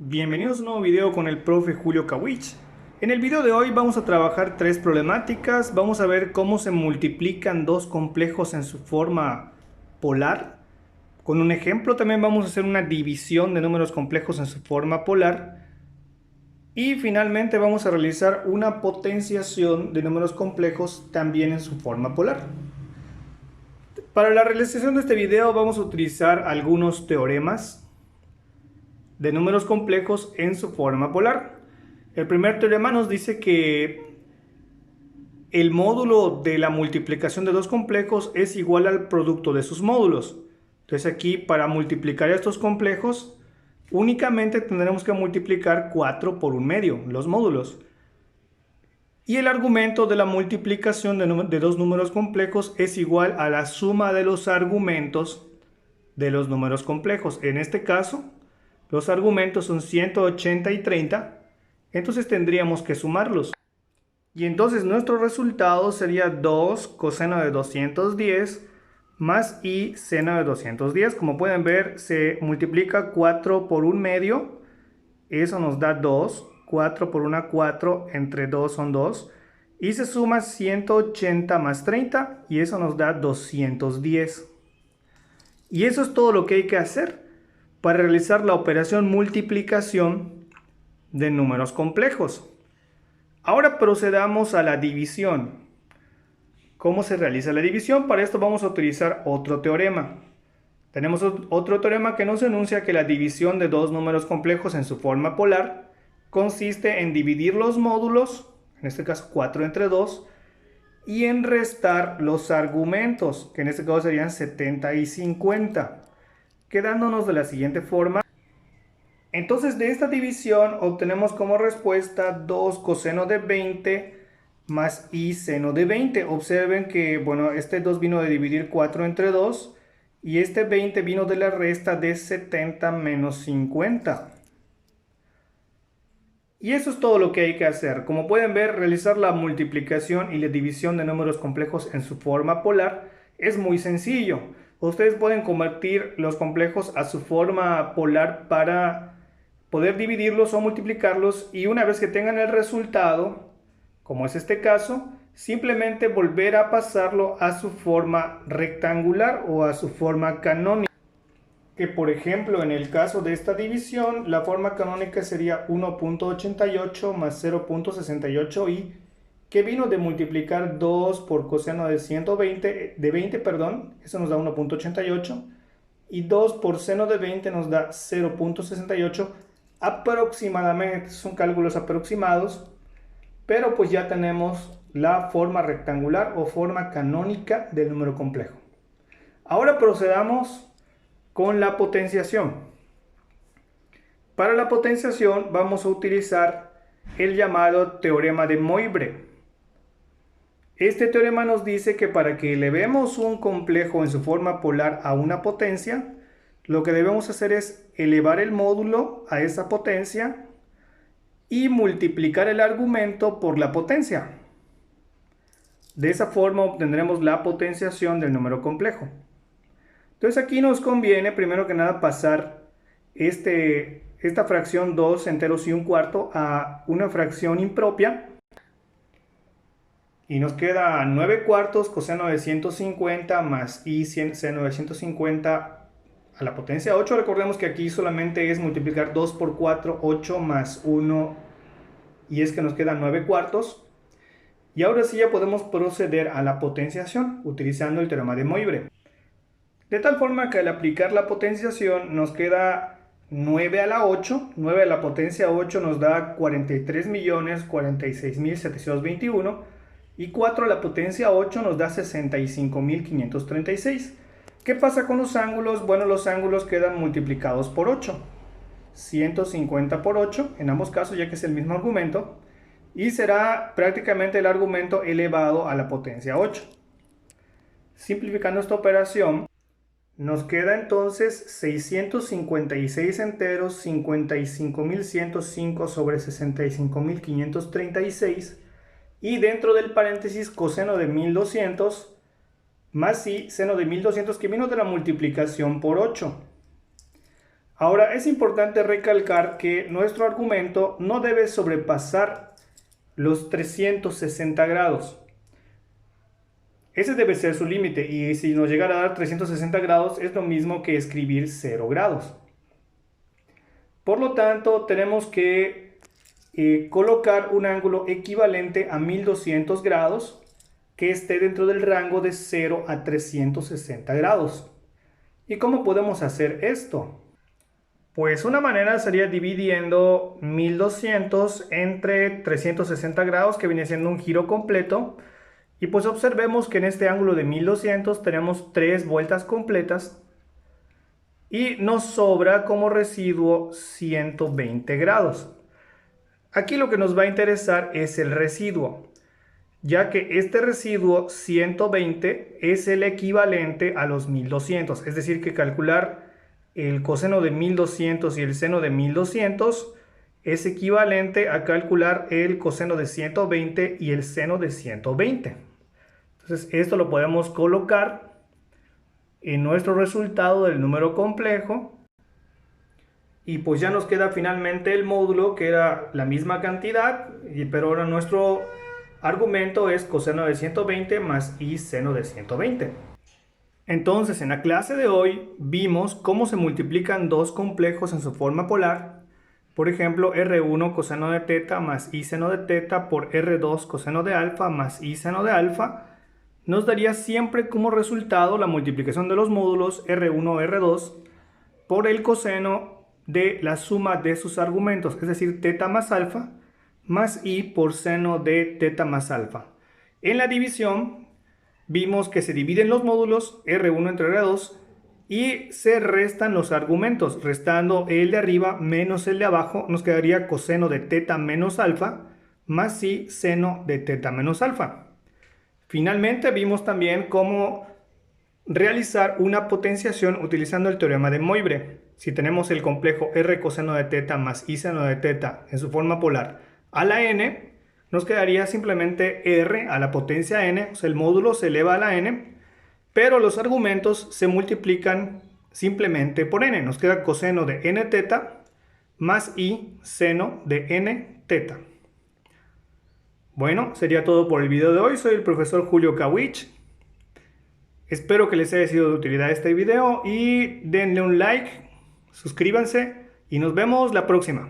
Bienvenidos a un nuevo video con el profe Julio Kawich. En el video de hoy vamos a trabajar tres problemáticas. Vamos a ver cómo se multiplican dos complejos en su forma polar. Con un ejemplo también vamos a hacer una división de números complejos en su forma polar. Y finalmente vamos a realizar una potenciación de números complejos también en su forma polar. Para la realización de este video vamos a utilizar algunos teoremas de números complejos en su forma polar. El primer teorema nos dice que el módulo de la multiplicación de dos complejos es igual al producto de sus módulos. Entonces aquí, para multiplicar estos complejos, únicamente tendremos que multiplicar 4 por 1/2, los módulos. Y el argumento de la multiplicación de dos números complejos es igual a la suma de los argumentos de los números complejos. En este caso, los argumentos son 180 y 30, entonces tendríamos que sumarlos. Y entonces nuestro resultado sería 2 coseno de 210 más i seno de 210. Como pueden ver, se multiplica 4 por 1/2, eso nos da 2. 4 por 1, 4, entre 2 son 2. Y se suma 180 más 30 y eso nos da 210. Y eso es todo lo que hay que hacer para realizar la operación multiplicación de números complejos. Ahora procedamos a la división. ¿Cómo se realiza la división? Para esto vamos a utilizar otro teorema. Tenemos otro teorema que nos enuncia que la división de dos números complejos en su forma polar consiste en dividir los módulos, en este caso 4 entre 2, y en restar los argumentos, que en este caso serían 70 y 50. Quedándonos de la siguiente forma. Entonces de esta división obtenemos como respuesta 2 coseno de 20 más i seno de 20. Observen que, bueno, este 2 vino de dividir 4 entre 2 y este 20 vino de la resta de 70 menos 50. Y eso es todo lo que hay que hacer. Como pueden ver, realizar la multiplicación y la división de números complejos en su forma polar es muy sencillo. Ustedes pueden convertir los complejos a su forma polar para poder dividirlos o multiplicarlos, y una vez que tengan el resultado, como es este caso, simplemente volver a pasarlo a su forma rectangular o a su forma canónica. Que por ejemplo, en el caso de esta división, la forma canónica sería 1.88 más 0.68i, que vino de multiplicar 2 por coseno de 20, eso nos da 1.88, y 2 por seno de 20 nos da 0.68 aproximadamente. Son cálculos aproximados, pero pues ya tenemos la forma rectangular o forma canónica del número complejo. Ahora procedamos con la potenciación. Para la potenciación vamos a utilizar el llamado teorema de Moivre. Este teorema nos dice que para que elevemos un complejo en su forma polar a una potencia, lo que debemos hacer es elevar el módulo a esa potencia y multiplicar el argumento por la potencia. De esa forma obtendremos la potenciación del número complejo. Entonces aquí nos conviene primero que nada pasar esta fracción 2 enteros y un cuarto a una fracción impropia. Y nos queda 9 cuartos coseno de 150 más i seno de 150 a la potencia 8. Recordemos que aquí solamente es multiplicar 2 por 4, 8 más 1, y es que nos quedan 9 cuartos. Y ahora sí ya podemos proceder a la potenciación utilizando el teorema de Moivre. De tal forma que al aplicar la potenciación nos queda 9 a la 8. 9 a la potencia 8 nos da 43.046.721. Y 4 a la potencia 8 nos da 65.536. ¿Qué pasa con los ángulos? Bueno, los ángulos quedan multiplicados por 8. 150 por 8 en ambos casos, ya que es el mismo argumento. Y será prácticamente el argumento elevado a la potencia 8. Simplificando esta operación, nos queda entonces 656 enteros, 55.105 sobre 65.536, y dentro del paréntesis coseno de 1200 más i seno de 1200, que vino de la multiplicación por 8. Ahora es importante recalcar que nuestro argumento no debe sobrepasar los 360 grados. Ese debe ser su límite, y si nos llegara a dar 360 grados es lo mismo que escribir 0 grados. Por lo tanto, tenemos que colocar un ángulo equivalente a 1200 grados que esté dentro del rango de 0 a 360 grados. ¿Y cómo podemos hacer esto? Pues una manera sería dividiendo 1200 entre 360 grados, que viene siendo un giro completo. Y pues observemos que en este ángulo de 1200 tenemos 3 vueltas completas y nos sobra como residuo 120 grados. Aquí lo que nos va a interesar es el residuo, ya que este residuo 120 es el equivalente a los 1200, es decir que calcular el coseno de 1200 y el seno de 1200 es equivalente a calcular el coseno de 120 y el seno de 120. Entonces esto lo podemos colocar en nuestro resultado del número complejo y pues ya nos queda finalmente el módulo, que era la misma cantidad, pero ahora nuestro argumento es coseno de 120 más y seno de 120. Entonces en la clase de hoy vimos cómo se multiplican dos complejos en su forma polar. Por ejemplo, R1 coseno de teta más y seno de teta por R2 coseno de alfa más y seno de alfa nos daría siempre como resultado la multiplicación de los módulos R1 R2 por el coseno de la suma de sus argumentos, es decir, teta más alfa más i por seno de teta más alfa. En la división vimos que se dividen los módulos R1 entre R2 y se restan los argumentos. Restando el de arriba menos el de abajo, nos quedaría coseno de teta menos alfa más i seno de teta menos alfa. Finalmente vimos también cómo realizar una potenciación utilizando el teorema de Moivre. Si tenemos el complejo R coseno de teta más I seno de teta en su forma polar a la n, nos quedaría simplemente R a la potencia n, o sea, el módulo se eleva a la n, pero los argumentos se multiplican simplemente por n. Nos queda coseno de n teta más I seno de n teta. Bueno, sería todo por el video de hoy. Soy el profesor Julio Kawich. Espero que les haya sido de utilidad este video y denle un like, suscríbanse y nos vemos la próxima.